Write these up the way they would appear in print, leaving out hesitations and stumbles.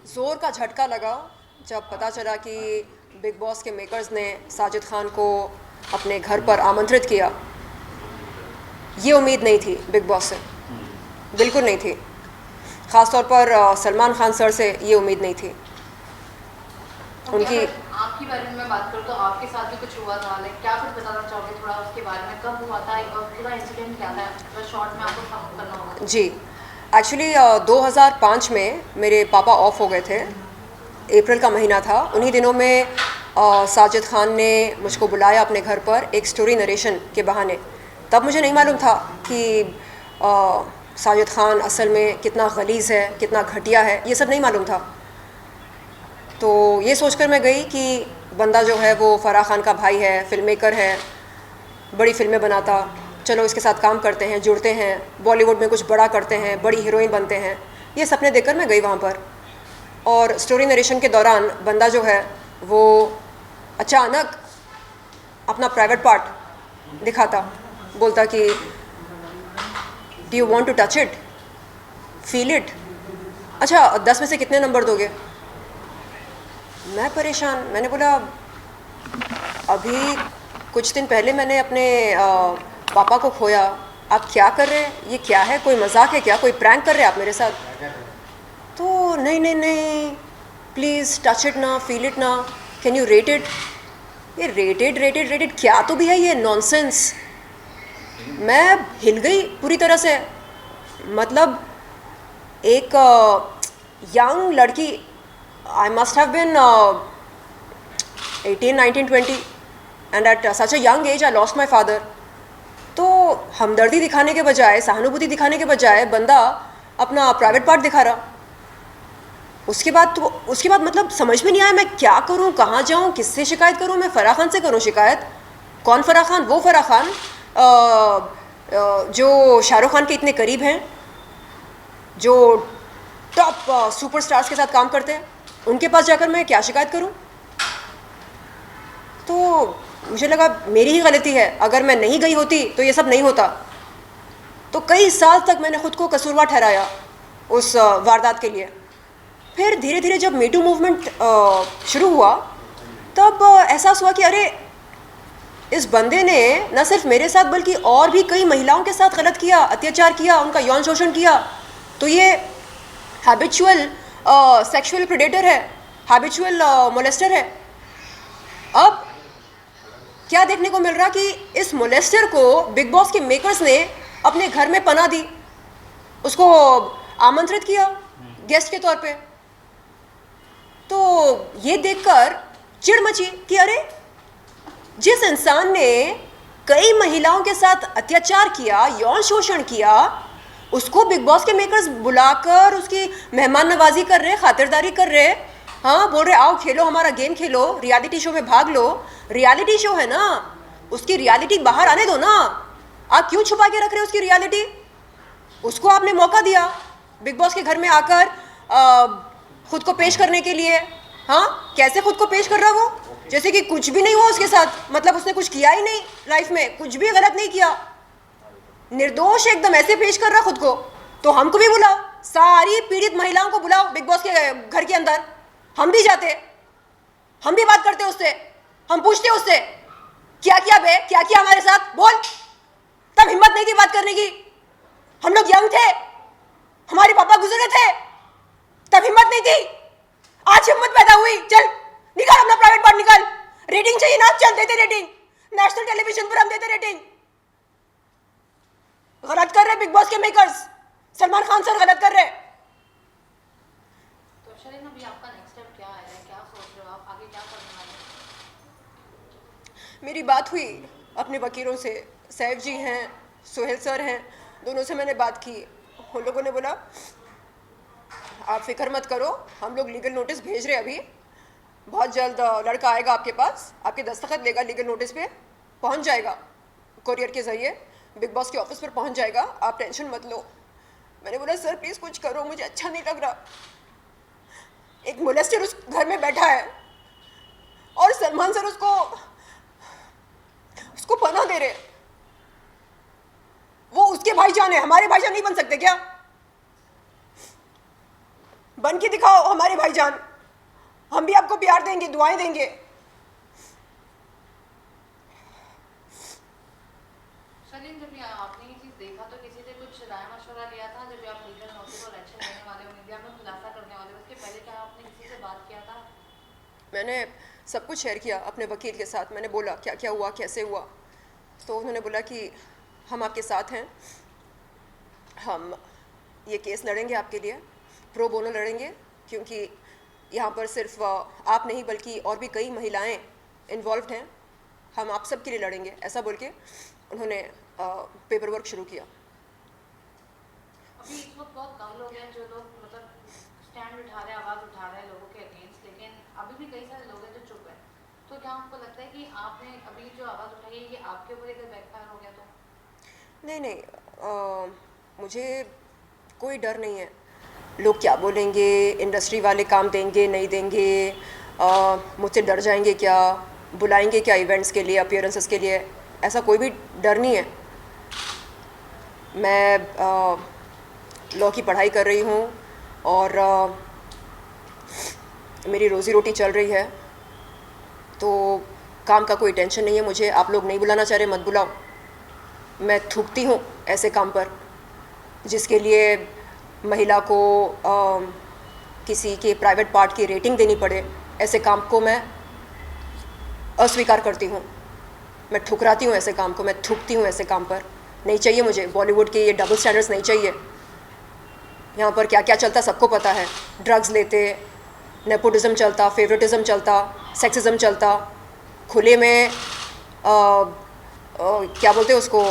ज़ोर का झटका लगा जब पता चला कि बिग बॉस के मेकर्स ने साजिद खान को अपने घर पर आमंत्रित किया। ये उम्मीद नहीं थी बिग बॉस से, बिल्कुल नहीं थी। ख़ास तौर पर सलमान खान सर से ये उम्मीद नहीं थी। उनकी आपकी बारे में मैं बात करूँ तो आपके साथ भी कुछ हुआ था, लाइक क्या कुछ बताना चाहोगे थोड़ा उसके बारे में, कब हुआ था और पूरा इंसिडेंट क्या था, थोड़ा शॉर्ट में आपको सम करना होगा। जी, एक्चुअली 2005 में मेरे पापा ऑफ हो गए थे। अप्रैल का महीना था। उन्हीं दिनों में साजिद खान ने मुझको बुलाया अपने घर पर एक स्टोरी नरेशन के बहाने। तब मुझे नहीं मालूम था कि साजिद खान असल में कितना गलीज़ है, कितना घटिया है, ये सब नहीं मालूम था। तो ये सोचकर मैं गई कि बंदा जो है वो फराह खान का भाई है, फिल्म मेकर है, बड़ी फिल्में बनाता, चलो इसके साथ काम करते हैं, जुड़ते हैं, बॉलीवुड में कुछ बड़ा करते हैं, बड़ी हीरोइन बनते हैं। ये सपने देखकर मैं गई वहाँ पर। और स्टोरी नरेशन के दौरान बंदा जो है वो अचानक अपना प्राइवेट पार्ट दिखाता, बोलता कि do you want to touch it, feel it. अच्छा, 10 में से कितने नंबर दोगे? मैं परेशान, मैंने बोला अभी कुछ दिन पहले मैंने अपने पापा को खोया, आप क्या कर रहे हैं? ये क्या है? कोई मजाक है क्या? कोई प्रैंक कर रहे हैं आप मेरे साथ? तो नहीं नहीं नहीं, प्लीज़ टच इट ना, फील इट ना, कैन यू रेट इट। ये रेटेड रेटेड रेटेड क्या तो भी है ये नॉनसेंस। मैं हिल गई पूरी तरह से। मतलब एक यंग लड़की, I must have been 18, 19, 20 and at such a young age I lost my father. तो हमदर्दी दिखाने के बजाय, सहानुभूति दिखाने के बजाय बंदा अपना प्राइवेट पार्ट दिखा रहा। उसके बाद मतलब समझ में नहीं आया मैं क्या करूं, कहाँ जाऊं, किससे शिकायत करूं। मैं फराह खान से करूं शिकायत? कौन फराह खान? वो फराह खान जो शाहरुख खान के इतने करीब हैं, जो टॉप सुपरस्टार्स के साथ काम करते हैं। उनके पास जाकर मैं क्या शिकायत करूं? तो मुझे लगा मेरी ही गलती है, अगर मैं नहीं गई होती तो ये सब नहीं होता। तो कई साल तक मैंने खुद को कसूरवार ठहराया उस वारदात के लिए। फिर धीरे धीरे जब मीटू मूवमेंट शुरू हुआ तब एहसास हुआ कि अरे इस बंदे ने न सिर्फ मेरे साथ बल्कि और भी कई महिलाओं के साथ गलत किया, अत्याचार किया, उनका यौन शोषण किया। तो ये हैबिचुअल सेक्सुअल प्रेडेटर है, हैबिचुअल मोलेस्टर है। अब क्या देखने को मिल रहा कि इस मोलेस्टर को बिग बॉस के मेकर्स ने अपने घर में पनाह दी, उसको आमंत्रित किया गेस्ट के तौर पे। तो ये देखकर चिढ़ मची कि अरे जिस इंसान ने कई महिलाओं के साथ अत्याचार किया, यौन शोषण किया, उसको बिग बॉस के मेकर्स बुलाकर उसकी मेहमान नवाजी कर रहे, खातिरदारी कर रहे। हाँ, बोल रहे आओ खेलो, हमारा गेम खेलो, रियलिटी शो में भाग लो। रियलिटी शो है ना, उसकी रियलिटी बाहर आने दो ना। आप क्यों छुपा के रख रहे हो उसकी रियलिटी? उसको आपने मौका दिया बिग बॉस के घर में आकर खुद को पेश करने के लिए। हाँ, कैसे खुद को पेश कर रहा वो? जैसे कि कुछ भी नहीं हुआ उसके साथ, मतलब उसने कुछ किया ही नहीं लाइफ में, कुछ भी गलत नहीं किया, निर्दोष एकदम ऐसे पेश कर रहा खुद को। तो हमको भी बुलाओ, सारी पीड़ित महिलाओं को बुलाओ बिग बॉस के घर के अंदर, हम भी जाते, हम भी बात करते उससे, हम पूछते उससे क्या किया बे, क्या किया हमारे साथ, बोल। तब हिम्मत नहीं थी बात करने की। हम लोग यंग थे, हमारे पापा गुजरे थे, तब हिम्मत नहीं थी। आज हिम्मत पैदा हुई। चल निकाल अपना प्राइवेट पार्ट, निकाल। रेटिंग चाहिए ना, चल देते रेटिंग, नेशनल टेलीविजन पर हम देते रेटिंग। गलत कर रहे बिग बॉस के मेकर्स, सलमान खान सर गलत कर रहे। तो शरीन अभी आपका नेक्स्ट स्टेप क्या है, क्या सोच रहे हो आप, आगे क्या करने वाले हैं? मेरी बात हुई अपने वकीलों से, सैफ जी हैं, सोहेल सर हैं, दोनों से मैंने बात की। उन लोगों ने बोला आप फिक्र मत करो, हम लोग लीगल नोटिस भेज रहे हैं अभी, बहुत जल्द लड़का आएगा आपके पास, आपके दस्तखत लेगा लीगल नोटिस पे, पहुंच जाएगा कोरियर के ज़रिए, बिग बॉस के ऑफिस पर पहुंच जाएगा, आप टेंशन मत लो। मैंने बोला सर प्लीज़ कुछ करो, मुझे अच्छा नहीं लग रहा। एक मोलेस्टर उस घर में बैठा है और सलमान सर उसको पनाह दे रहे। वो उसके भाईजान है, हमारे भाईजान नहीं बन सकते क्या? बन के दिखाओ हमारे भाईजान, हम भी आपको प्यार देंगे, दुआएं देंगे। शर्लिन, जब आपने ये चीज़ देखा तो किसी से कुछ राय मशवरा लिया था? जब आप लीडर होते तो इलेक्शन लेने वाले हो, इंडिया में खुलासा करने वाले हो, उसके पहले क्या आपने किसी से बात किया था? मैंने सब कुछ शेयर किया अपने वकील के साथ। मैंने बोला क्या क्या हुआ, कैसे हुआ। तो उन्होंने बोला कि हम आपके साथ हैं, हम ये केस लड़ेंगे आपके लिए, प्रो बोनो लड़ेंगे, क्योंकि यहाँ पर सिर्फ आप नहीं बल्कि और भी कई महिलाएं इन्वॉल्व हैं, हम आप सब के लिए लड़ेंगे, ऐसा बोल के उन्होंने पेपर वर्क शुरू किया। अभी इस वक्त बहुत कम लोग हैं जो लोग मतलब स्टैंड उठा रहे हैं, आवाज़ उठा रहे हैं लोगों के अगेंस्ट, लेकिन अभी भी कई सारे लोग हैं जो चुप हैं। तो क्या आपको लगता है कि आपने अभी जो आवाज़ उठाई है ये आपके ऊपर अगर बैकफायर हो गया तो? नहीं नहीं, मुझे कोई डर नहीं है। लोग क्या बोलेंगे, इंडस्ट्री वाले काम देंगे नहीं देंगे, मुझसे डर जाएंगे क्या, बुलाएंगे क्या इवेंट्स के लिए, अपीयरेंसेस के लिए, ऐसा कोई भी डर नहीं है। मैं लॉ की पढ़ाई कर रही हूँ और मेरी रोज़ी रोटी चल रही है, तो काम का कोई टेंशन नहीं है मुझे। आप लोग नहीं बुलाना चाह रहे, मत बुलाओ। मैं थूकती हूँ ऐसे काम पर जिसके लिए महिला को किसी के प्राइवेट पार्ट की रेटिंग देनी पड़े, ऐसे काम को मैं अस्वीकार करती हूँ। मैं ठुकराती हूँ ऐसे काम को, मैं थूकती हूँ ऐसे काम पर। नहीं चाहिए मुझे बॉलीवुड के ये डबल स्टैंडर्ड्स, नहीं चाहिए। यहाँ पर क्या क्या चलता सबको पता है। ड्रग्स लेते, नेपोटिज्म चलता, फेवरेटिज्म चलता, सेक्सिज्म चलता, खुले में क्या बोलते हैं उसको,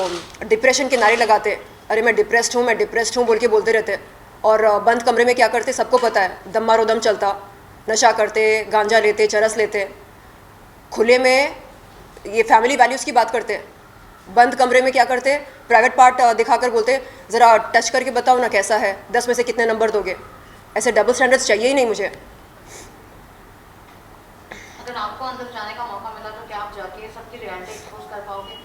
डिप्रेशन के नारे लगाते। अरे मैं डिप्रेस्ड हूँ, मैं डिप्रेस्ड हूँ बोल के बोलते रहते। और बंद कमरे में क्या करते सबको पता है, दम मारो दम चलता, नशा करते, गांजा लेते, चरस लेते। खुले में ये फैमिली वैल्यूज़ की बात करते, बंद कमरे में क्या करते, प्राइवेट पार्ट दिखाकर बोलते ज़रा टच करके बताओ ना कैसा है, 10 में से कितने नंबर दोगे। ऐसे डबल स्टैंडर्ड्स चाहिए ही नहीं मुझे। अगर आपको अंदर जाने का मौका मिला तो क्या आप जाके सबकी रियलिटी एक्सपोज कर पाओगे?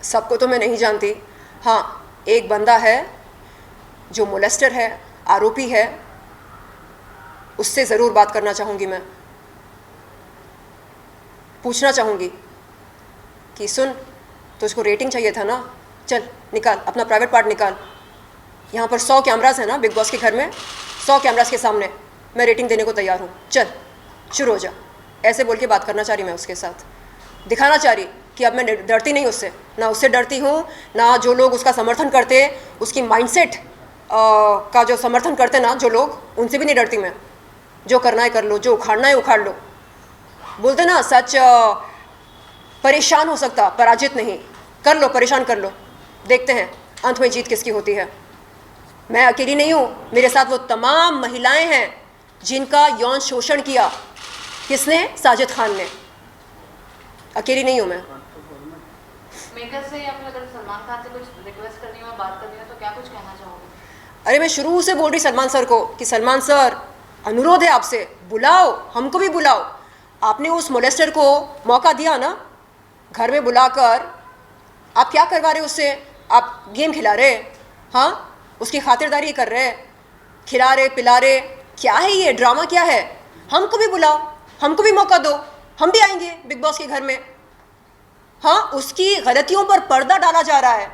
सबको तो मैं नहीं जानती। हाँ, एक बंदा है जो मोलेस्टर है, आरोपी है, उससे ज़रूर बात करना चाहूँगी। मैं पूछना चाहूँगी कि सुन, तुझको रेटिंग चाहिए था ना, चल निकाल अपना प्राइवेट पार्ट निकाल। यहाँ पर 100 कैमरास हैं ना बिग बॉस के घर में, 100 कैमरास के सामने मैं रेटिंग देने को तैयार हूँ, चल शुरू हो जा। ऐसे बोल के बात करना चाह रही मैं उसके साथ, दिखाना चाह रही कि अब मैं डरती नहीं उससे, ना उससे डरती हूँ, ना जो लोग उसका समर्थन करते, उसकी माइंडसेट का जो समर्थन करते ना जो लोग, उनसे भी नहीं डरती मैं। जो करना है कर लो, जो उखाड़ना है उखाड़ लो। बोलते ना सच परेशान हो सकता, पराजित नहीं। कर लो, परेशान कर लो, देखते हैं अंत में जीत किसकी होती है। मैं अकेली नहीं हूँ, मेरे साथ वो तमाम महिलाएं हैं जिनका यौन शोषण किया। किसने? साजिद खान ने। अकेली नहीं हूँ मैं। मेकर से या फिर अगर सलमान खान से कुछ रिक्वेस्ट करनी हो, बात करनी हो तो क्या कुछ कहना चाहोगे? अरे मैं शुरू से बोल रही सलमान सर को कि सलमान सर अनुरोध है आपसे, बुलाओ, हमको भी बुलाओ। आपने उस मोलेस्टर को मौका दिया ना, घर में बुलाकर आप क्या करवा रहे उससे? आप गेम खिला रहे, हाँ, उसकी खातिरदारी कर रहे, खिला रहे पिला रहे, क्या है ये ड्रामा क्या है? हमको भी बुलाओ, हमको भी मौका दो, हम भी आएंगे बिग बॉस के घर में। हाँ, उसकी गलतियों पर पर्दा डाला जा रहा है।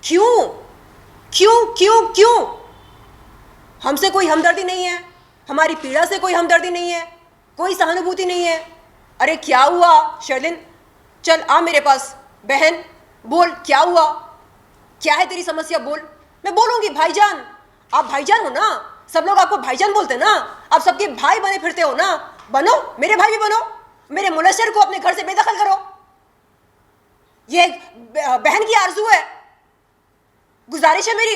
क्यों क्यों क्यों क्यों? हमसे कोई हमदर्दी नहीं है, हमारी पीड़ा से कोई हमदर्दी नहीं है, कोई सहानुभूति नहीं है। अरे क्या हुआ शर्लिन, चल आ मेरे पास, बहन बोल क्या हुआ, क्या है तेरी समस्या, बोल। मैं बोलूँगी भाईजान, आप भाईजान हो ना, सब लोग आपको भाईजान बोलते ना, आप सबके भाई बने फिरते हो ना, बनो, मेरे भाई भी बनो, मेरे मोलेस्टर को अपने घर से बेदखल करो। ये एक बहन की आरजू है, गुजारिश है मेरी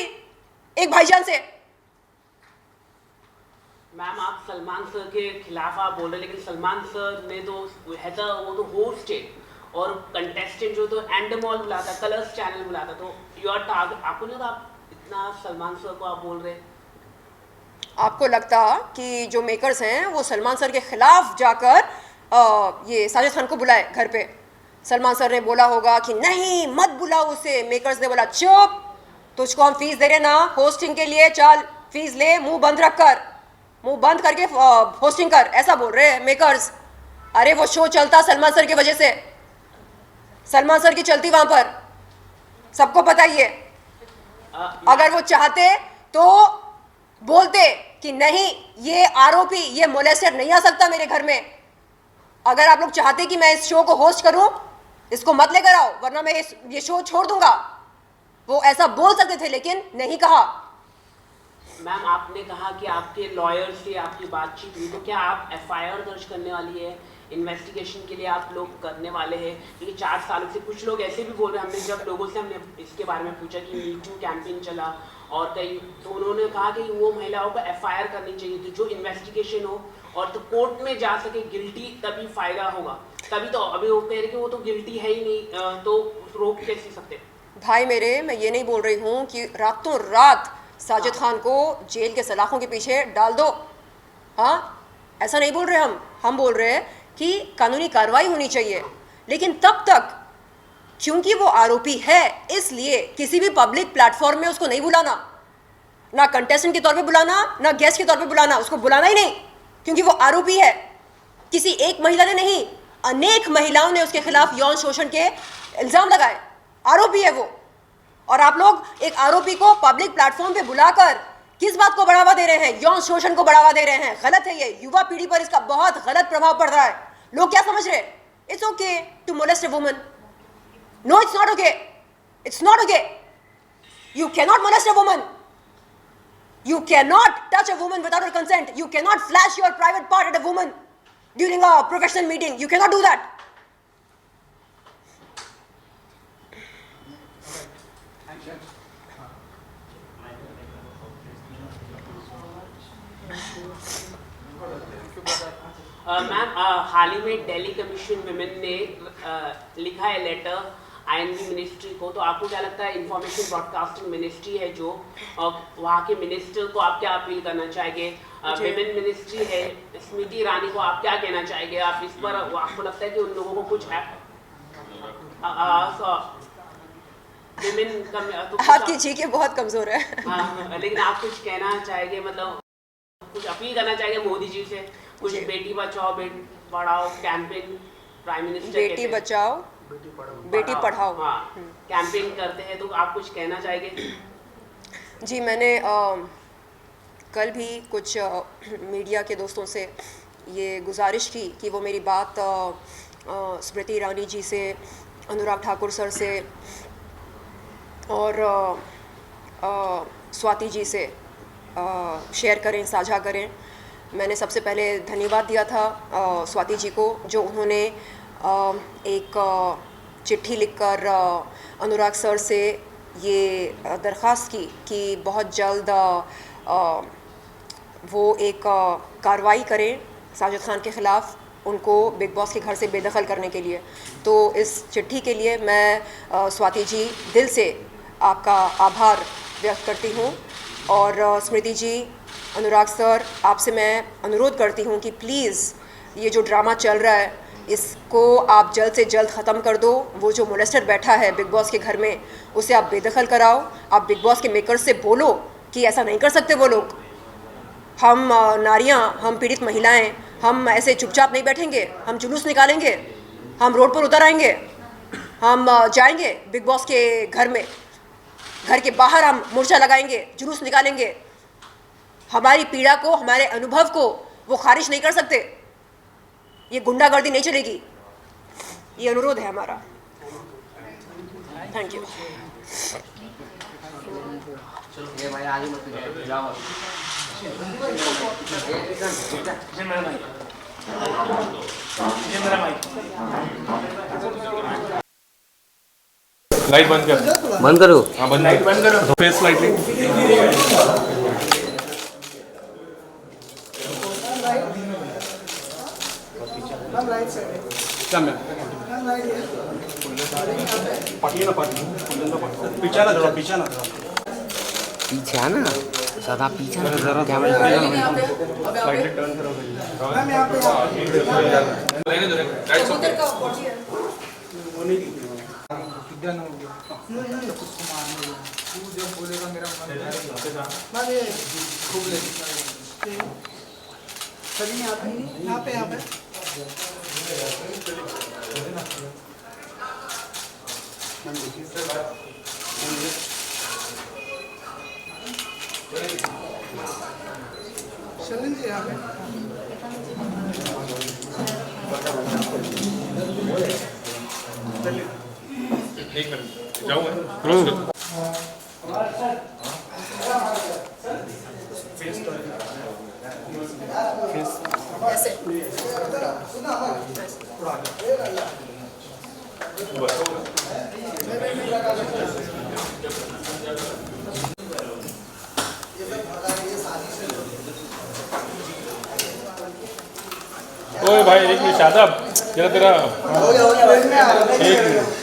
एक भाईजान से। मैम आप सलमान सर के खिलाफ आप बोल रहे हैं, लेकिन सलमान सर ने तो वो तो होस्ट है और कंटेस्टेंट जो तो एंडमॉल बुलाता, कलर्स चैनल बुलाता, तो योर टारगेट आपको नहीं, आप इतना सलमान सर को आप बोल रहे हैं। आपको लगता कि जो मेकर्स हैं वो सलमान सर के खिलाफ जाकर ये साजिद खान को बुलाए घर पे? सलमान सर ने बोला होगा कि नहीं मत बुलाओ उसे, मेकर्स ने बोला चुप, तुझको हम फीस दे रहे ना होस्टिंग के लिए, चल फीस ले, मुंह बंद रख कर, मुंह बंद करके होस्टिंग कर, ऐसा बोल रहे हैं मेकर्स। अरे वो शो चलता सलमान सर की वजह से, सलमान सर की चलती वहां पर, सबको पता ही है। अगर वो चाहते तो बोलते कि नहीं ये आरोपी, ये मोलेस्टर नहीं आ सकता मेरे घर में। अगर आप लोग चाहते कि मैं इस शो को होस्ट करूं, इसको मत लेकर आओ वरना मैं ये शो छोड़ दूंगा, वो ऐसा बोल सकते थे लेकिन नहीं कहा। मैम आपने कहा कि आपके लॉयर से आपकी बातचीत हुई, तो क्या आप एफआईआर दर्ज करने वाली है? इन्वेस्टिगेशन के लिए आप लोग करने वाले हैं? क्योंकि 4 सालों से कुछ लोग ऐसे भी बोल रहे हैं, हमने जब लोगों से हमने इसके बारे में पूछा कि मी टू कैंपेन चला और कई, तो उन्होंने कहा कि वो महिलाओं को एफआईआर करनी चाहिए थी, जो इन्वेस्टिगेशन हो और तो कोर्ट में जा सके गिल्टी, तभी फायदा होगा। तभी तो अभी वो कह रहे कि वो तो गिल्टी है ही नहीं, तो रोक कैसे सकते? भाई मेरे, मैं ये नहीं बोल रही हूँ कि रातों रात साजिद खान को जेल के सलाखों के पीछे डाल दो, हाँ ऐसा नहीं बोल रहे हम बोल रहे हैं कि कानूनी कार्रवाई होनी चाहिए, लेकिन तब तक क्योंकि वो आरोपी है इसलिए किसी भी पब्लिक प्लेटफॉर्म में उसको नहीं बुलाना, ना कंटेस्टेंट के तौर पे बुलाना, ना गेस्ट के तौर पे बुलाना, उसको बुलाना ही नहीं, क्योंकि वो आरोपी है। किसी एक महिला ने नहीं, अनेक महिलाओं ने उसके खिलाफ यौन शोषण के इल्जाम लगाए, आरोपी है वो। और आप लोग एक आरोपी को पब्लिक प्लेटफॉर्म पे बुलाकर किस बात को बढ़ावा दे रहे हैं? यौन शोषण को बढ़ावा दे रहे हैं। गलत है ये, युवा पीढ़ी पर इसका बहुत गलत प्रभाव पड़ रहा है। लोग क्या समझ रहे हैं? It's okay to molest a woman. No it's not okay, it's not okay. You can not molest a woman, you cannot touch a woman without her consent, you cannot flash your private part at a woman during a professional meeting, you cannot do that. Ma'am हाल ही में Delhi commission women ने लिखा है letter I&B ministry को, तो आपको क्या लगता है इंफॉर्मेशन ब्रॉडकास्टिंग मिनिस्ट्री है जो वहाँ के मिनिस्टर को आप क्या अपील करना चाहेंगे? विमेन मिनिस्ट्री है, स्मृति ईरानी को आप क्या कहना चाहेंगे? आप इस पर आपको लगता है कि उन लोगों को कुछ है? विमेन तो आपकी जीके बहुत कमजोर है। लेकिन आप कुछ कहना चाहेंगे, मतलब कुछ अपील करना चाहेंगे मोदी जी से? कुछ Beti Bachao Beti Padhao campaign prime minister Beti Bachao Beti Padhao campaign करते हैं, तो आप कुछ कहना चाहेंगे? जी, मैंने कल भी कुछ मीडिया के दोस्तों से ये गुजारिश की कि वो मेरी बात स्मृति ईरानी जी से, अनुराग ठाकुर सर से और स्वाति जी से शेयर करें, साझा करें। मैंने सबसे पहले धन्यवाद दिया था स्वाति जी को, जो उन्होंने एक चिट्ठी लिखकर अनुराग सर से ये दरख्वास्त की कि बहुत जल्द वो एक कार्रवाई करें साजिद खान के ख़िलाफ़, उनको बिग बॉस के घर से बेदखल करने के लिए। तो इस चिट्ठी के लिए मैं स्वाति जी दिल से आपका आभार व्यक्त करती हूँ। और स्मृति जी, अनुराग सर, आपसे मैं अनुरोध करती हूँ कि प्लीज़ ये जो ड्रामा चल रहा है इसको आप जल्द से जल्द ख़त्म कर दो। वो जो मोलेस्टर बैठा है बिग बॉस के घर में, उसे आप बेदखल कराओ। आप बिग बॉस के मेकर्स से बोलो कि ऐसा नहीं कर सकते वो लोग। हम नारियां, हम पीड़ित महिलाएं, हम ऐसे चुपचाप नहीं बैठेंगे, हम जुलूस निकालेंगे, हम रोड पर उतर आएंगे, हम जाएंगे बिग बॉस के घर में, घर के बाहर हम मोर्चा लगाएंगे, जुलूस निकालेंगे। हमारी पीड़ा को, हमारे अनुभव को वो खारिज नहीं कर सकते। ये गुंडागर्दी नहीं चलेगी, ये अनुरोध है हमारा। Thank you. लाइट बंद कर, बंद करो। हाँ बंद, लाइट बंद करो, फेस लाइटली। क्या मैं पाटिए ना पाटिए, पीछा ना थोड़ा, पीछा ना थोड़ा, पीछे आना, सदा पीछे आना, जरा कैमरा लाइटली टर्न करो। लेने दो, राइट साइड। तू जब बोलेगा मेरा मन है खूब ले सभी यहाँ पे शलिन जी यहाँ पे एक मिनट जाऊँ ऐसे ओए भाई एक मिनट शादाब जरा तेरा एक मिनट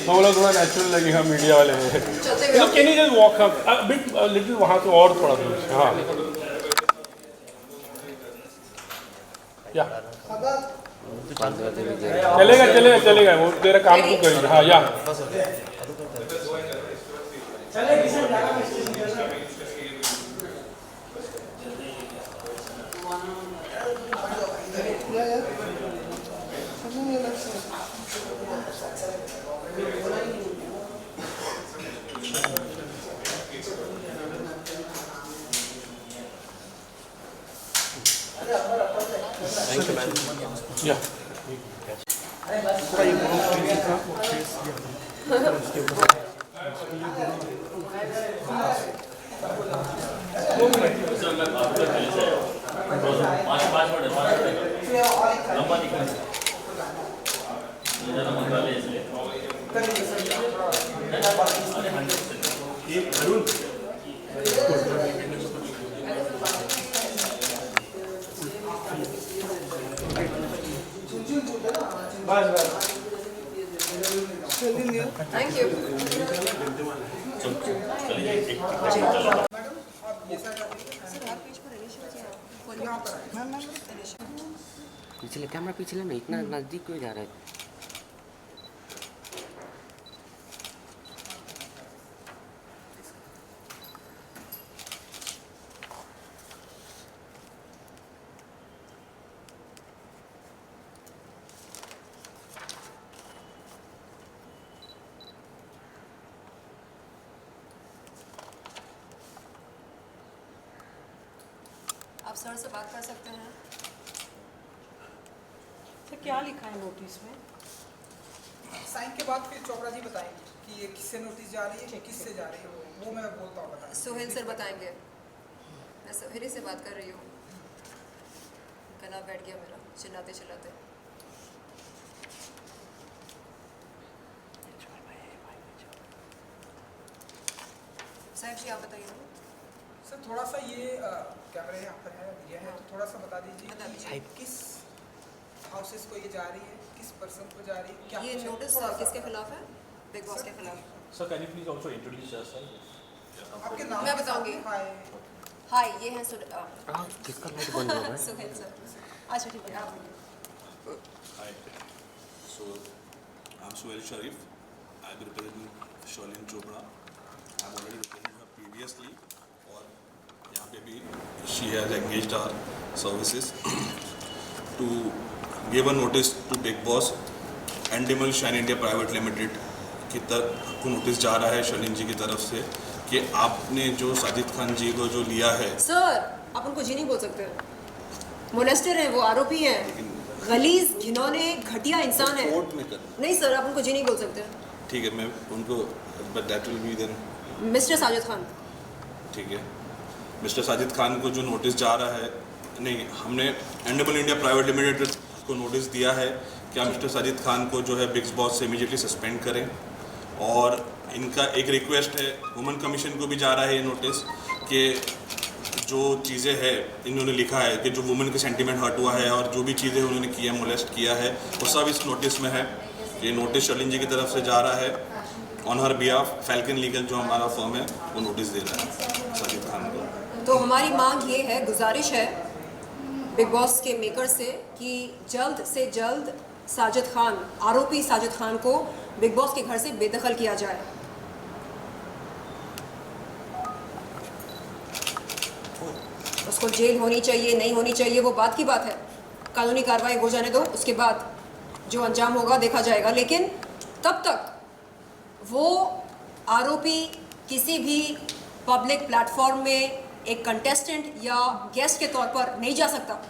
वो लोग थोड़ा नेचुरल लगेगा मीडिया वाले तो can you just walk up bit little वहाँ से और थोड़ा दूर हाँ या चलेगा वो तेरा काम तू करेगा हाँ या या थैंक यू पिछले कैमरा पिछले में इतना नजदीक क्यों जा रहा है आप सर से बात कर सकते हैं तो क्या लिखा है नोटिस में? साइन के बाद फिर चोपड़ा जी बताएंगे कि ये किससे नोटिस जा रही है किससे जा रही है वो मैं बोलता हूँ बताएंगे। सोहेल सर बताएंगे मैं सोहेल से बात कर रही हूँ गला बैठ गया मेरा चिल्लाते चिल्लाते साहब जी आप बताइए सर थोड़ा सा ये कैमरे यहाँ पर है ये है तो थोड़ा सा बता बता दीजिए दीजिए। किस हाउसेस को ये जा रही है किस पर्सन को जा रही है क्या ये कुछ है? नोटिस थोड़ा सा किसके खिलाफ है बिग बॉस के खिलाफ sir can you please also introduce yourself आपके नाम मैं के साथ बताऊंगी। हाय हाय ये है किसका लाइट बंद हो रहा है सोहेल सर अच्छा ठीक है आप Hi. So, I'm Suhail Sharif. I'm representing Shalin Chopra. I've already represented her previously. और यहाँ पे भी she has engaged our services to give a notice to Big Boss Endemol Shine India Private Limited की तरफ को notice जा रहा है शलिन जी की तरफ से कि आपने जो साजिद खान जी को जो लिया है सर आप उनको जी नहीं बोल सकते मोलेस्टर हैं वो आरोपी हैं गलीज घिनौने घटिया इंसान है कोर्ट में कर नहीं सर आप उनको जी नहीं बोल सकते ठीक है मैं उनको but that will be then mister Sajid Khan ठीक है मिस्टर साजिद खान को जो नोटिस जा रहा है नहीं हमने एंडेबल इंडिया प्राइवेट लिमिटेड को नोटिस दिया है कि आप मिस्टर साजिद खान को जो है बिग बॉस से इमीडिएटली सस्पेंड करें और इनका एक रिक्वेस्ट है वुमेन कमीशन को भी जा रहा है ये नोटिस कि जो चीज़ें हैं इन्होंने लिखा है कि जो वुमेन के सेंटीमेंट हर्ट हुआ है और जो भी चीज़ें उन्होंने किया मोलेस्ट किया है वो सब इस नोटिस में है ये नोटिस शलिन जी की तरफ से जा रहा है on her behalf falcon legal जो हमारा फर्म है वो नोटिस दे रहा है साजिद खान को तो हमारी मांग ये है गुजारिश है बिग बॉस के मेकर से कि जल्द से जल्द साजिद खान आरोपी साजिद खान को बिग बॉस के घर से बेदखल किया जाए उसको जेल होनी चाहिए नहीं होनी चाहिए वो बात की बात है, कानूनी कार्रवाई हो जाने दो, उसके बाद जो अंजाम होगा देखा जाएगा। लेकिन तब तक वो आरोपी किसी भी पब्लिक प्लेटफॉर्म में एक कंटेस्टेंट या गेस्ट के तौर पर नहीं जा सकता।